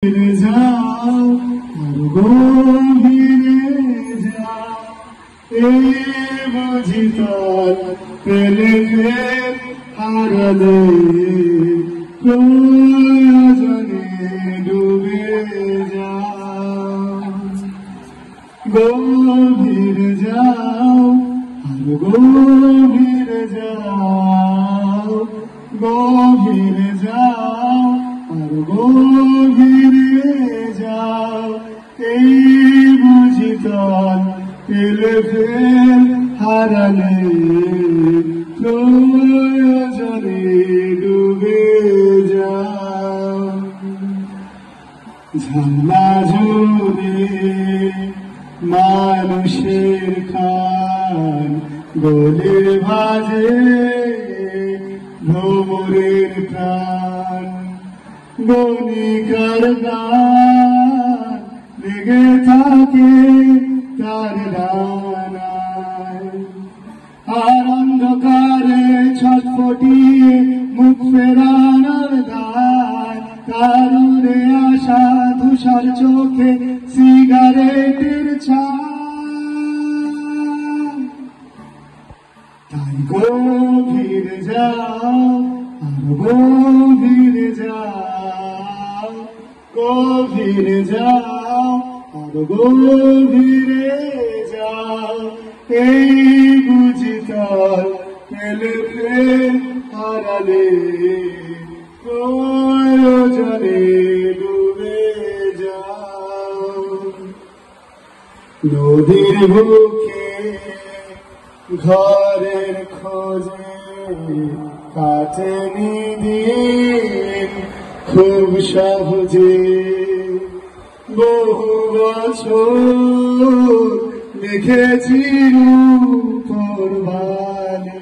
যাও আর গভীরে যাও, এই বুঝি তার পেলে ফের হারালে প্রয়োজনে ডুবে যাও। গভীরে যাও আর গভীরে যাও, গভীরে যাও আর গভীরে যাও, এই বুঝি তার পেলে ফের হারালে প্রয়োজনে ডুবে যাও। ঝালা জুড়ে মানুষের খান গলে ভাজে ভ্রমরের প্রাণ, বণিকার গান লেগে থাকে তার ডানায়, আর অন্ধকারে ছটফটিয়ে মুখ ফেরানোর দায়, তার উড়ে আসা ধূসর চোখে সিগারেটের ছাই। তাই গভীরে যাও আর গভীরে যাও, গভীরে যাও আর গভীরে যাও, এই বুঝি তার পেলে ফের হারালে প্রয়োজনে ডুবে যাও। নদীর বুকে ঘরের খোঁজে কাটেনি দিন খুব সহজে, বহু বছর দেখেছি রূপর বালি,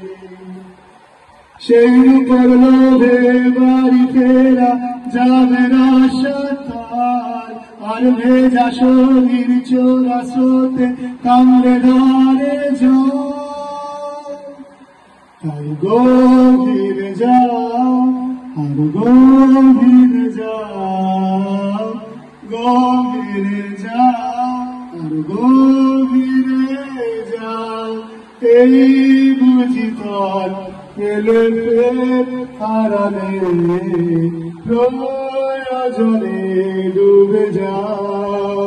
সেই রূপর লোভে বাড়ি ফেরা যাবে না সাতার, আর ভেজা শরীর চোরা স্রোতে কামড়ে ধরে জল। তাই গভীরে যাও আর গভীরে যাও, গভীরে যাও আর গভীরে যাও, এই বুঝি তার পেলে ফের হারালে প্রয়োজনে ডুবে যাও।